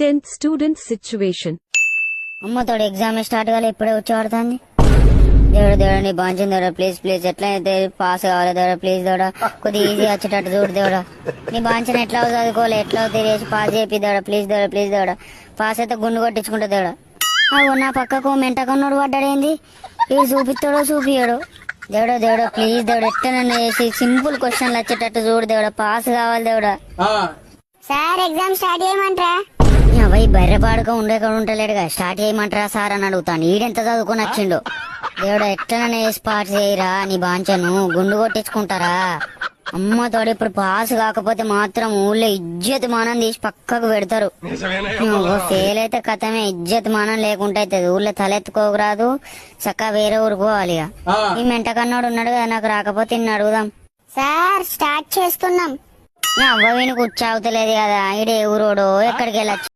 10th student situation. అమ్మ తోడు exam start కాలే ఇప్పుడే వచ్చి ఆడుతుంది. దేవుడు దేవుడు నీ బాంచింది దేవుడా, ప్లీజ్ ప్లీజ్ ఎట్లా అయితే పాస్ కావాలి దేవుడా, ప్లీజ్ దేవుడా కొద్దిగా ఈజీ వచ్చేటట్టు చూడు దేవుడా. నీ బాంచిన ఎట్లా చదువుకోవాలి, ఎట్లా తెలియసి పాస్ చేపి దేవుడా, ప్లీజ్ దేవుడా, ప్లీజ్ దేవుడా. పాస్ అయితే గుండు కొట్టించుకుంటా దేవుడా. అవు నా పక్కకు మెంటకన్నోడు పడ్డాడేంది, వీడు చూపిస్తాడో చూపియాడు. దేవుడా దేవుడా ప్లీజ్ దేవుడా ఎట్లా నన్ను చేసి సింపుల్ క్వశ్చన్లు వచ్చేటట్టు చూడు దేవుడా, పాస్ కావాలి దేవుడా. సార్ ఎగ్జామ్ స్టార్ట్ చేయమంటారా? అవై బర్రె పాడుగా ఉండలేడుగా, స్టార్ట్ చేయమంటారా సార్ అని అడుగుతాను. ఈడెంత చదువుకుని వచ్చిండు. దేవుడా ఎట్లా నన్ను వేసి పాస్ చేయరా, నీ బాంచను గుండు కొట్టించుకుంటారా. అమ్మ తోడు ఇప్పుడు పాస్ కాకపోతే మాత్రం ఊళ్ళో ఇజ్జత్ మానం తీసి పక్కకు పెడతారు. ఫెయిల్ అయితే కథమే, ఇజ్జత్ మానం లేకుండా అవుతుంది. ఊళ్ళో తలెత్తుకోరాదు, చక్కగా వేరే ఊరికి పోవాలి. ఈ మెంటకన్నాడు ఉన్నాడు కదా, నాకు రాకపోతే ఇన్ని అడుగుదాం. సార్ స్టార్ట్ చేస్తున్నాం. అవ్వ వీనికి ఉచ్చావుతలేదు కదా, ఈడే ఊరోడో ఎక్కడికి వెళ్ళచ్చు.